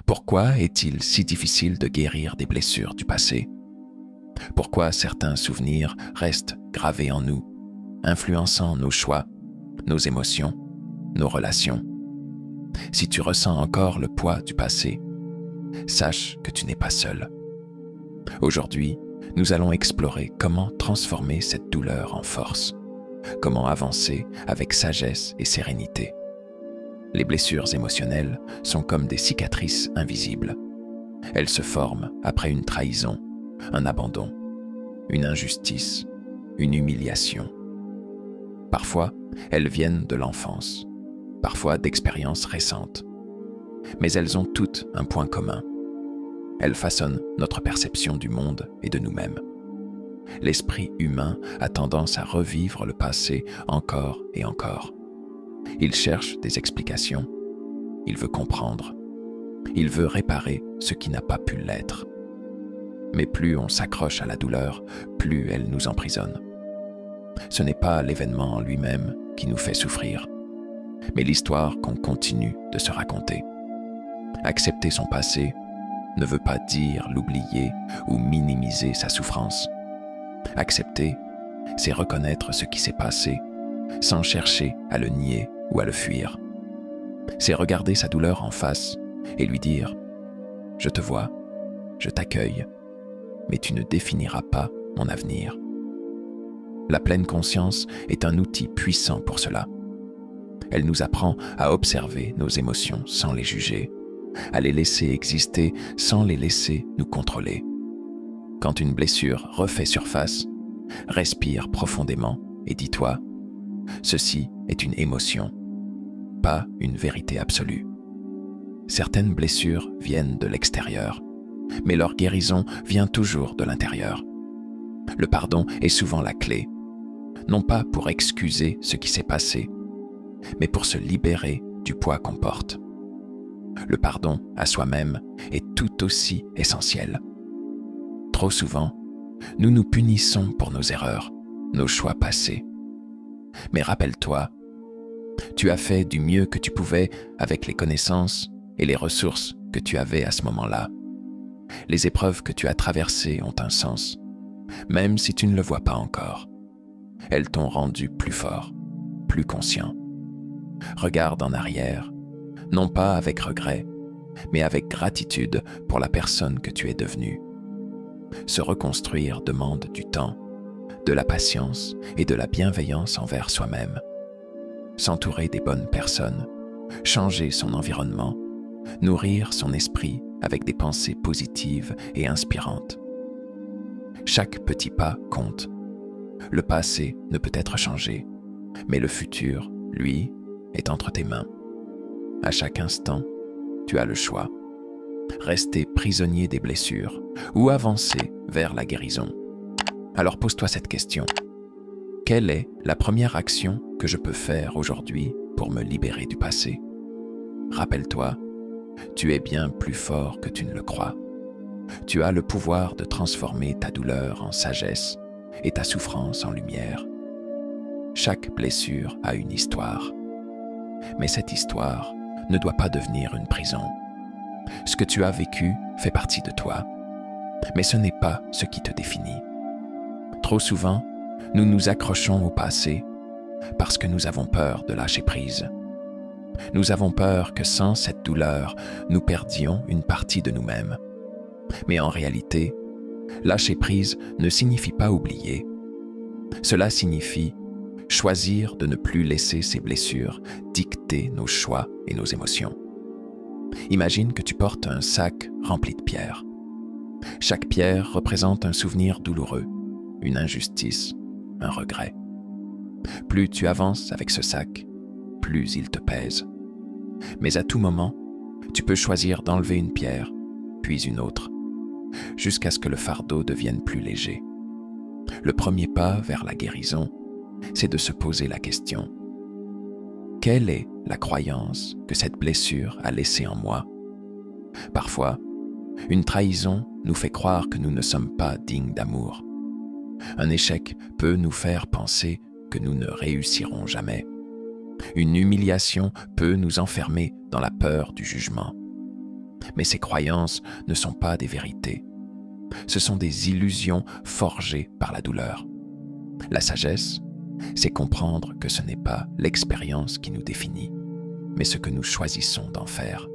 Pourquoi est-il si difficile de guérir des blessures du passé? Pourquoi certains souvenirs restent gravés en nous, influençant nos choix, nos émotions, nos relations? Si tu ressens encore le poids du passé, sache que tu n'es pas seul. Aujourd'hui, nous allons explorer comment transformer cette douleur en force, comment avancer avec sagesse et sérénité. Les blessures émotionnelles sont comme des cicatrices invisibles. Elles se forment après une trahison, un abandon, une injustice, une humiliation. Parfois, elles viennent de l'enfance, parfois d'expériences récentes. Mais elles ont toutes un point commun. Elles façonnent notre perception du monde et de nous-mêmes. L'esprit humain a tendance à revivre le passé encore et encore. Il cherche des explications. Il veut comprendre. Il veut réparer ce qui n'a pas pu l'être. Mais plus on s'accroche à la douleur, plus elle nous emprisonne. Ce n'est pas l'événement en lui-même qui nous fait souffrir, mais l'histoire qu'on continue de se raconter. Accepter son passé ne veut pas dire l'oublier ou minimiser sa souffrance. Accepter, c'est reconnaître ce qui s'est passé sans chercher à le nier ou à le fuir. C'est regarder sa douleur en face et lui dire « Je te vois, je t'accueille, mais tu ne définiras pas mon avenir. » La pleine conscience est un outil puissant pour cela. Elle nous apprend à observer nos émotions sans les juger, à les laisser exister sans les laisser nous contrôler. Quand une blessure refait surface, respire profondément et dis-toi « Ceci est une émotion, pas une vérité absolue. » Certaines blessures viennent de l'extérieur, mais leur guérison vient toujours de l'intérieur. Le pardon est souvent la clé, non pas pour excuser ce qui s'est passé, mais pour se libérer du poids qu'on porte. Le pardon à soi-même est tout aussi essentiel. Trop souvent, nous nous punissons pour nos erreurs, nos choix passés. Mais rappelle-toi, tu as fait du mieux que tu pouvais avec les connaissances et les ressources que tu avais à ce moment-là. Les épreuves que tu as traversées ont un sens, même si tu ne le vois pas encore. Elles t'ont rendu plus fort, plus conscient. Regarde en arrière, non pas avec regret, mais avec gratitude pour la personne que tu es devenue. Se reconstruire demande du temps, de la patience et de la bienveillance envers soi-même. S'entourer des bonnes personnes, changer son environnement, nourrir son esprit avec des pensées positives et inspirantes. Chaque petit pas compte. Le passé ne peut être changé, mais le futur, lui, est entre tes mains. À chaque instant, tu as le choix. Rester prisonnier des blessures ou avancer vers la guérison. Alors pose-toi cette question. Quelle est la première action que je peux faire aujourd'hui pour me libérer du passé? Rappelle-toi, tu es bien plus fort que tu ne le crois. Tu as le pouvoir de transformer ta douleur en sagesse et ta souffrance en lumière. Chaque blessure a une histoire. Mais cette histoire ne doit pas devenir une prison. Ce que tu as vécu fait partie de toi, mais ce n'est pas ce qui te définit. Trop souvent, nous nous accrochons au passé parce que nous avons peur de lâcher prise. Nous avons peur que sans cette douleur, nous perdions une partie de nous-mêmes. Mais en réalité, lâcher prise ne signifie pas oublier. Cela signifie choisir de ne plus laisser ces blessures dicter nos choix et nos émotions. Imagine que tu portes un sac rempli de pierres. Chaque pierre représente un souvenir douloureux, une injustice, un regret. Plus tu avances avec ce sac, plus il te pèse. Mais à tout moment, tu peux choisir d'enlever une pierre, puis une autre, jusqu'à ce que le fardeau devienne plus léger. Le premier pas vers la guérison, c'est de se poser la question. Quelle est la croyance que cette blessure a laissée en moi? Parfois, une trahison nous fait croire que nous ne sommes pas dignes d'amour. Un échec peut nous faire penser que nous ne réussirons jamais. Une humiliation peut nous enfermer dans la peur du jugement. Mais ces croyances ne sont pas des vérités. Ce sont des illusions forgées par la douleur. La sagesse, c'est comprendre que ce n'est pas l'expérience qui nous définit, mais ce que nous choisissons d'en faire.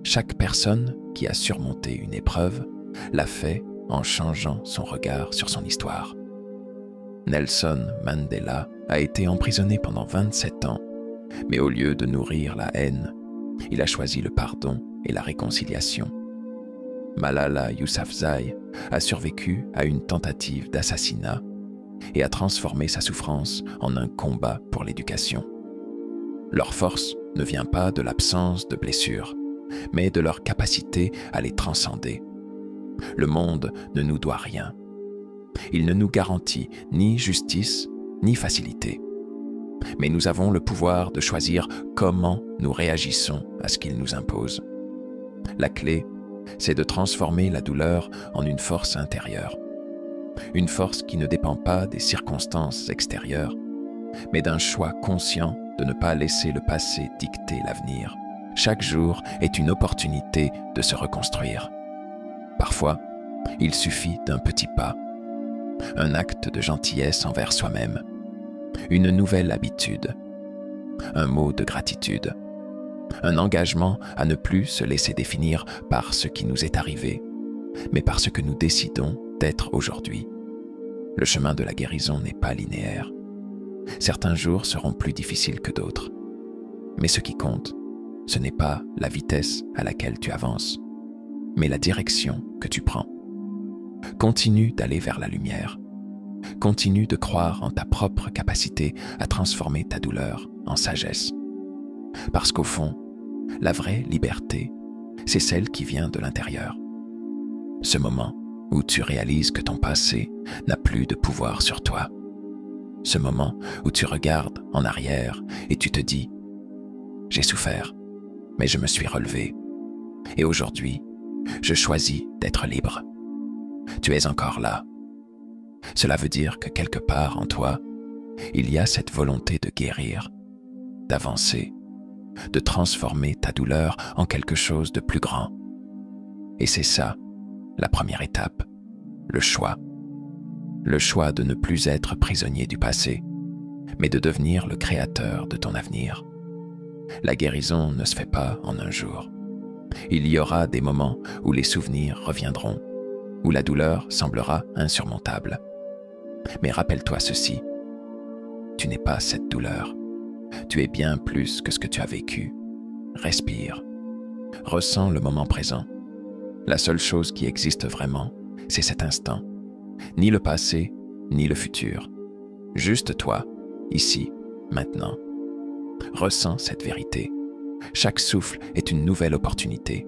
Chaque personne qui a surmonté une épreuve l'a fait en changeant son regard sur son histoire. Nelson Mandela a été emprisonné pendant 27 ans, mais au lieu de nourrir la haine, il a choisi le pardon et la réconciliation. Malala Yousafzai a survécu à une tentative d'assassinat et a transformé sa souffrance en un combat pour l'éducation. Leur force ne vient pas de l'absence de blessures, mais de leur capacité à les transcender. Le monde ne nous doit rien. Il ne nous garantit ni justice, ni facilité. Mais nous avons le pouvoir de choisir comment nous réagissons à ce qu'il nous impose. La clé, c'est de transformer la douleur en une force intérieure. Une force qui ne dépend pas des circonstances extérieures, mais d'un choix conscient de ne pas laisser le passé dicter l'avenir. Chaque jour est une opportunité de se reconstruire. Parfois, il suffit d'un petit pas, un acte de gentillesse envers soi-même, une nouvelle habitude, un mot de gratitude, un engagement à ne plus se laisser définir par ce qui nous est arrivé, mais par ce que nous décidons d'être aujourd'hui. Le chemin de la guérison n'est pas linéaire. Certains jours seront plus difficiles que d'autres. Mais ce qui compte, ce n'est pas la vitesse à laquelle tu avances, mais la direction que tu prends. Continue d'aller vers la lumière. Continue de croire en ta propre capacité à transformer ta douleur en sagesse. Parce qu'au fond, la vraie liberté, c'est celle qui vient de l'intérieur. Ce moment où tu réalises que ton passé n'a plus de pouvoir sur toi. Ce moment où tu regardes en arrière et tu te dis « J'ai souffert, mais je me suis relevé. Et aujourd'hui, je choisis d'être libre. » Tu es encore là. Cela veut dire que quelque part en toi, il y a cette volonté de guérir, d'avancer, de transformer ta douleur en quelque chose de plus grand. Et c'est ça, la première étape, le choix. Le choix de ne plus être prisonnier du passé, mais de devenir le créateur de ton avenir. La guérison ne se fait pas en un jour. Il y aura des moments où les souvenirs reviendront, où la douleur semblera insurmontable. Mais rappelle-toi ceci, tu n'es pas cette douleur. Tu es bien plus que ce que tu as vécu. Respire. Ressens le moment présent. La seule chose qui existe vraiment, c'est cet instant. Ni le passé, ni le futur. Juste toi, ici, maintenant. Ressens cette vérité. Chaque souffle est une nouvelle opportunité.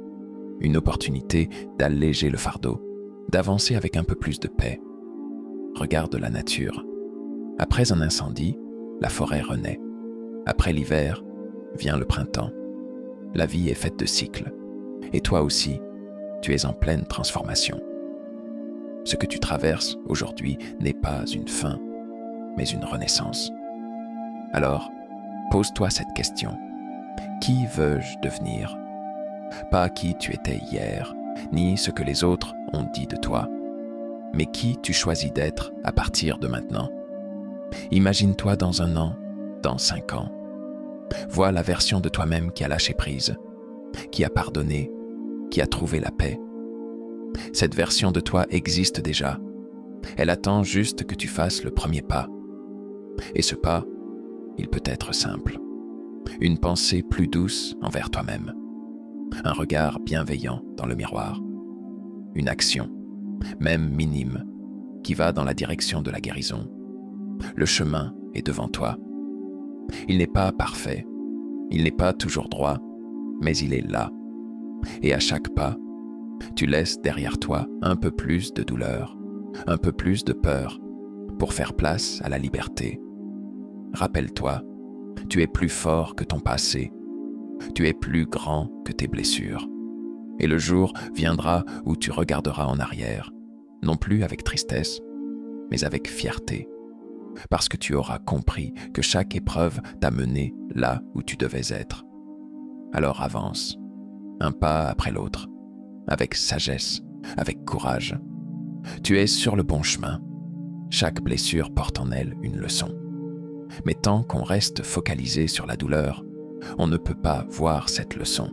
Une opportunité d'alléger le fardeau, d'avancer avec un peu plus de paix. Regarde la nature. Après un incendie, la forêt renaît. Après l'hiver, vient le printemps. La vie est faite de cycles. Et toi aussi, tu es en pleine transformation. Ce que tu traverses aujourd'hui n'est pas une fin, mais une renaissance. Alors, pose-toi cette question. Qui veux-je devenir? Pas qui tu étais hier, ni ce que les autres ont dit de toi, mais qui tu choisis d'être à partir de maintenant. Imagine-toi dans 1 an, dans 5 ans. Vois la version de toi-même qui a lâché prise, qui a pardonné, qui a trouvé la paix. Cette version de toi existe déjà. Elle attend juste que tu fasses le premier pas. Et ce pas, il peut être simple. Une pensée plus douce envers toi-même. Un regard bienveillant dans le miroir. Une action, même minime, qui va dans la direction de la guérison. Le chemin est devant toi. Il n'est pas parfait, il n'est pas toujours droit, mais il est là. Et à chaque pas, tu laisses derrière toi un peu plus de douleur, un peu plus de peur, pour faire place à la liberté. Rappelle-toi, tu es plus fort que ton passé, tu es plus grand que tes blessures. Et le jour viendra où tu regarderas en arrière, non plus avec tristesse, mais avec fierté, parce que tu auras compris que chaque épreuve t'a mené là où tu devais être. Alors avance, un pas après l'autre, avec sagesse, avec courage. Tu es sur le bon chemin. Chaque blessure porte en elle une leçon. Mais tant qu'on reste focalisé sur la douleur, on ne peut pas voir cette leçon.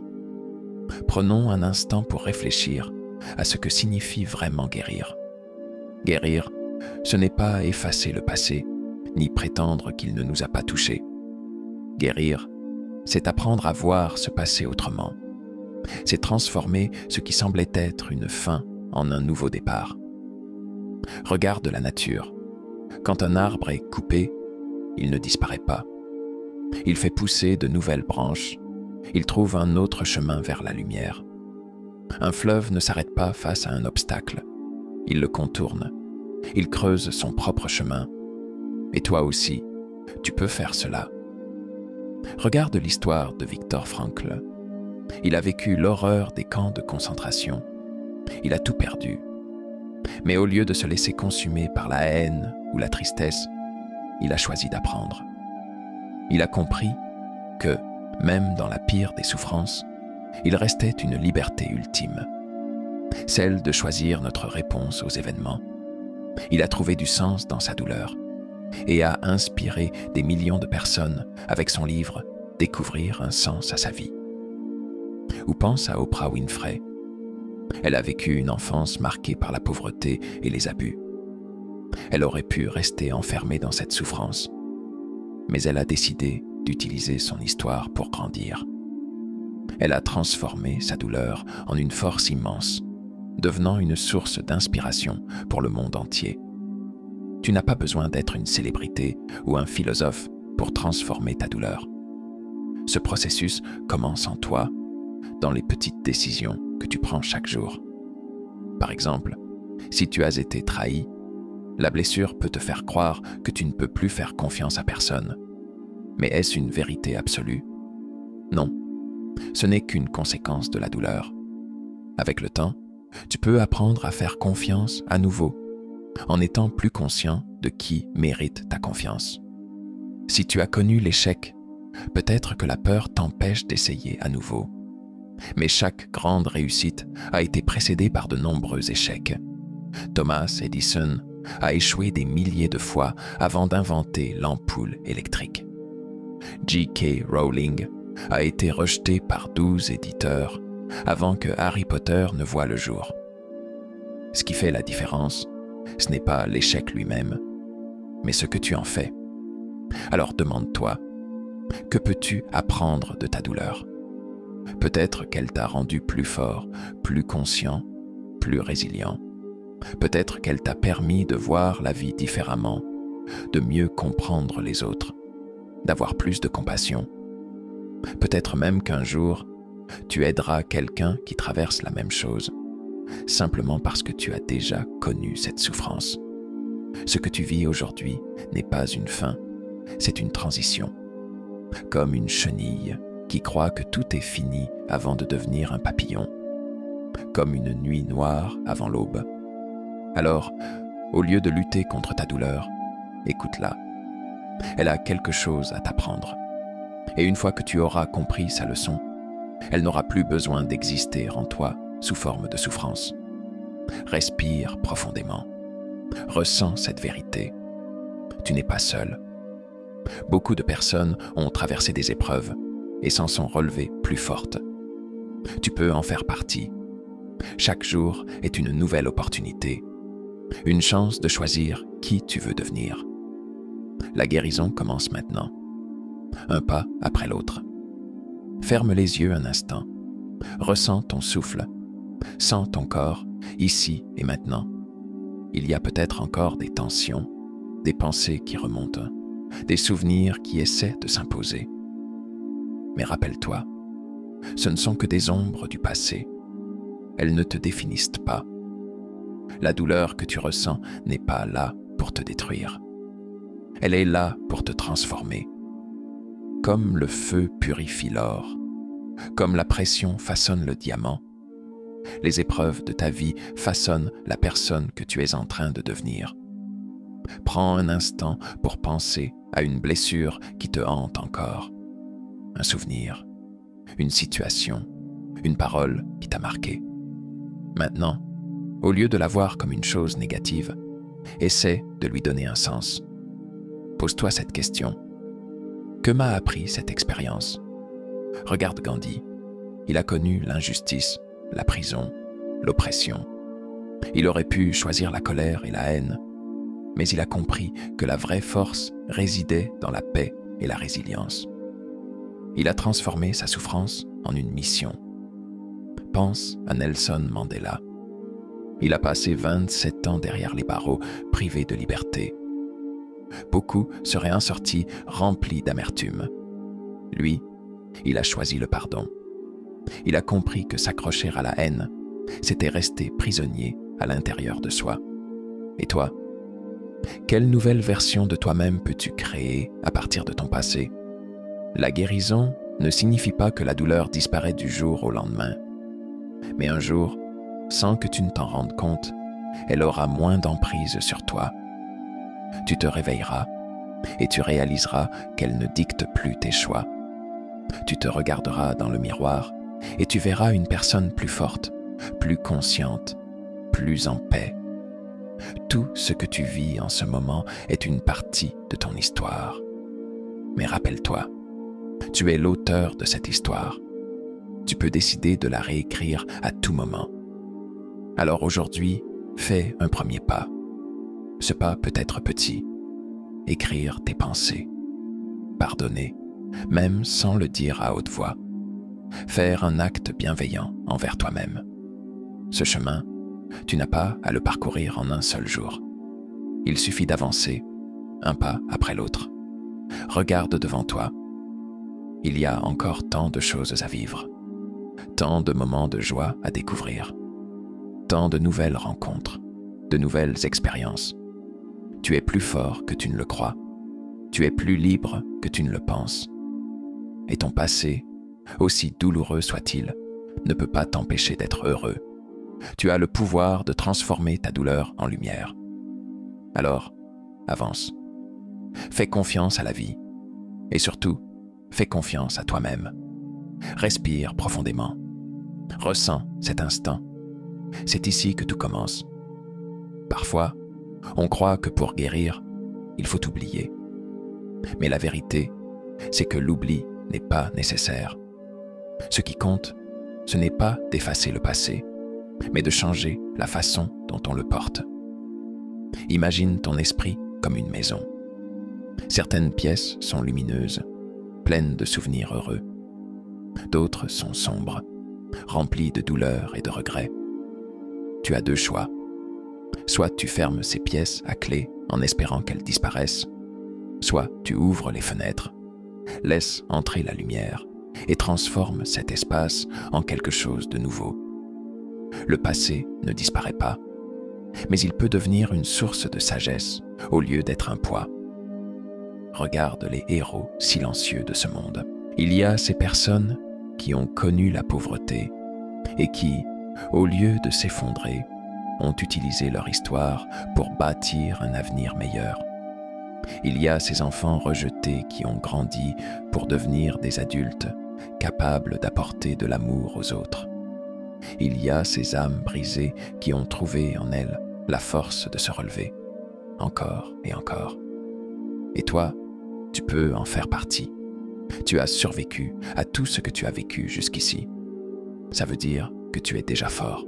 Prenons un instant pour réfléchir à ce que signifie vraiment guérir. Guérir, ce n'est pas effacer le passé, ni prétendre qu'il ne nous a pas touchés. Guérir, c'est apprendre à voir ce passé autrement. C'est transformer ce qui semblait être une fin en un nouveau départ. Regarde la nature. Quand un arbre est coupé, il ne disparaît pas. Il fait pousser de nouvelles branches. Il trouve un autre chemin vers la lumière. Un fleuve ne s'arrête pas face à un obstacle. Il le contourne. Il creuse son propre chemin. Et toi aussi, tu peux faire cela. Regarde l'histoire de Viktor Frankl. Il a vécu l'horreur des camps de concentration. Il a tout perdu. Mais au lieu de se laisser consumer par la haine ou la tristesse, il a choisi d'apprendre. Il a compris que, même dans la pire des souffrances, il restait une liberté ultime, celle de choisir notre réponse aux événements. Il a trouvé du sens dans sa douleur et a inspiré des millions de personnes avec son livre « Découvrir un sens à sa vie ». Ou pense à Oprah Winfrey. Elle a vécu une enfance marquée par la pauvreté et les abus. Elle aurait pu rester enfermée dans cette souffrance, mais elle a décidé d'utiliser son histoire pour grandir. Elle a transformé sa douleur en une force immense, devenant une source d'inspiration pour le monde entier. Tu n'as pas besoin d'être une célébrité ou un philosophe pour transformer ta douleur. Ce processus commence en toi, dans les petites décisions que tu prends chaque jour. Par exemple, si tu as été trahi, la blessure peut te faire croire que tu ne peux plus faire confiance à personne. Mais est-ce une vérité absolue? Non, ce n'est qu'une conséquence de la douleur. Avec le temps, tu peux apprendre à faire confiance à nouveau, en étant plus conscient de qui mérite ta confiance. Si tu as connu l'échec, peut-être que la peur t'empêche d'essayer à nouveau. Mais chaque grande réussite a été précédée par de nombreux échecs. Thomas Edison a échoué des milliers de fois avant d'inventer l'ampoule électrique. J.K. Rowling a été rejeté par 12 éditeurs avant que Harry Potter ne voie le jour. Ce qui fait la différence, ce n'est pas l'échec lui-même, mais ce que tu en fais. Alors demande-toi, que peux-tu apprendre de ta douleur? Peut-être qu'elle t'a rendu plus fort, plus conscient, plus résilient. Peut-être qu'elle t'a permis de voir la vie différemment, de mieux comprendre les autres, d'avoir plus de compassion. Peut-être même qu'un jour, tu aideras quelqu'un qui traverse la même chose, simplement parce que tu as déjà connu cette souffrance. Ce que tu vis aujourd'hui n'est pas une fin, c'est une transition. Comme une chenille qui croit que tout est fini avant de devenir un papillon. Comme une nuit noire avant l'aube. Alors, au lieu de lutter contre ta douleur, écoute-la. Elle a quelque chose à t'apprendre. Et une fois que tu auras compris sa leçon, elle n'aura plus besoin d'exister en toi sous forme de souffrance. Respire profondément. Ressens cette vérité. Tu n'es pas seul. Beaucoup de personnes ont traversé des épreuves et s'en sont relevées plus fortes. Tu peux en faire partie. Chaque jour est une nouvelle opportunité, une chance de choisir qui tu veux devenir. La guérison commence maintenant, un pas après l'autre. Ferme les yeux un instant, ressens ton souffle, sens ton corps, ici et maintenant. Il y a peut-être encore des tensions, des pensées qui remontent, des souvenirs qui essaient de s'imposer. Mais rappelle-toi, ce ne sont que des ombres du passé. Elles ne te définissent pas. La douleur que tu ressens n'est pas là pour te détruire. Elle est là pour te transformer. Comme le feu purifie l'or, comme la pression façonne le diamant, les épreuves de ta vie façonnent la personne que tu es en train de devenir. Prends un instant pour penser à une blessure qui te hante encore. Un souvenir, une situation, une parole qui t'a marqué. Maintenant, au lieu de la voir comme une chose négative, essaie de lui donner un sens. Pose-toi cette question. Que m'a appris cette expérience? Regarde Gandhi. Il a connu l'injustice, la prison, l'oppression. Il aurait pu choisir la colère et la haine, mais il a compris que la vraie force résidait dans la paix et la résilience. Il a transformé sa souffrance en une mission. Pense à Nelson Mandela. Il a passé 27 ans derrière les barreaux, privé de liberté. Beaucoup seraient en sortie remplis d'amertume. Lui, il a choisi le pardon. Il a compris que s'accrocher à la haine, c'était rester prisonnier à l'intérieur de soi. Et toi? Quelle nouvelle version de toi-même peux-tu créer à partir de ton passé? La guérison ne signifie pas que la douleur disparaît du jour au lendemain. Mais un jour, sans que tu ne t'en rendes compte, elle aura moins d'emprise sur toi. Tu te réveilleras et tu réaliseras qu'elle ne dicte plus tes choix. Tu te regarderas dans le miroir et tu verras une personne plus forte, plus consciente, plus en paix. Tout ce que tu vis en ce moment est une partie de ton histoire. Mais rappelle-toi, tu es l'auteur de cette histoire. Tu peux décider de la réécrire à tout moment. Alors aujourd'hui, fais un premier pas. Ce pas peut être petit. Écrire tes pensées. Pardonner, même sans le dire à haute voix. Faire un acte bienveillant envers toi-même. Ce chemin, tu n'as pas à le parcourir en un seul jour. Il suffit d'avancer, un pas après l'autre. Regarde devant toi. Il y a encore tant de choses à vivre, tant de moments de joie à découvrir, tant de nouvelles rencontres, de nouvelles expériences. Tu es plus fort que tu ne le crois. Tu es plus libre que tu ne le penses. Et ton passé, aussi douloureux soit-il, ne peut pas t'empêcher d'être heureux. Tu as le pouvoir de transformer ta douleur en lumière. Alors, avance. Fais confiance à la vie. Et surtout, fais confiance à toi-même. Respire profondément. Ressens cet instant. C'est ici que tout commence. Parfois, on croit que pour guérir, il faut oublier. Mais la vérité, c'est que l'oubli n'est pas nécessaire. Ce qui compte, ce n'est pas d'effacer le passé, mais de changer la façon dont on le porte. Imagine ton esprit comme une maison. Certaines pièces sont lumineuses, pleines de souvenirs heureux. D'autres sont sombres, remplies de douleurs et de regrets. Tu as deux choix. Soit tu fermes ces pièces à clé en espérant qu'elles disparaissent, soit tu ouvres les fenêtres, laisse entrer la lumière et transforme cet espace en quelque chose de nouveau. Le passé ne disparaît pas, mais il peut devenir une source de sagesse au lieu d'être un poids. Regarde les héros silencieux de ce monde. Il y a ces personnes qui ont connu la pauvreté et qui, au lieu de s'effondrer, ont utilisé leur histoire pour bâtir un avenir meilleur. Il y a ces enfants rejetés qui ont grandi pour devenir des adultes capables d'apporter de l'amour aux autres. Il y a ces âmes brisées qui ont trouvé en elles la force de se relever, encore et encore. Et toi, tu peux en faire partie. Tu as survécu à tout ce que tu as vécu jusqu'ici. Ça veut dire que tu es déjà fort,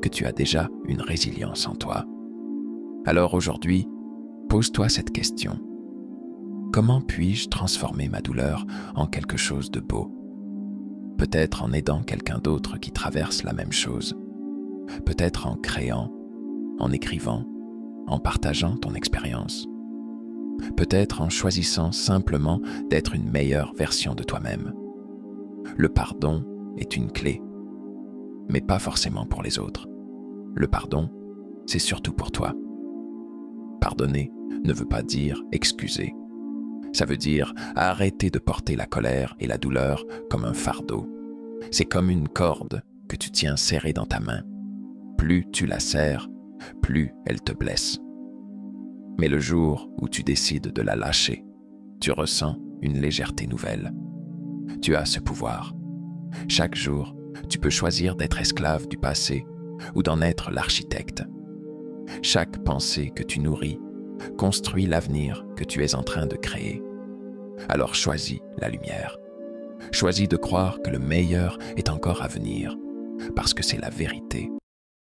que tu as déjà une résilience en toi. Alors aujourd'hui, pose-toi cette question. Comment puis-je transformer ma douleur en quelque chose de beau? Peut-être en aidant quelqu'un d'autre qui traverse la même chose. Peut-être en créant, en écrivant, en partageant ton expérience. Peut-être en choisissant simplement d'être une meilleure version de toi-même. Le pardon est une clé, mais pas forcément pour les autres. Le pardon, c'est surtout pour toi. Pardonner ne veut pas dire excuser. Ça veut dire arrêter de porter la colère et la douleur comme un fardeau. C'est comme une corde que tu tiens serrée dans ta main. Plus tu la serres, plus elle te blesse. Mais le jour où tu décides de la lâcher, tu ressens une légèreté nouvelle. Tu as ce pouvoir. Chaque jour, Tu peux choisir d'être esclave du passé ou d'en être l'architecte. Chaque pensée que tu nourris construit l'avenir que tu es en train de créer. Alors choisis la lumière. Choisis de croire que le meilleur est encore à venir, parce que c'est la vérité.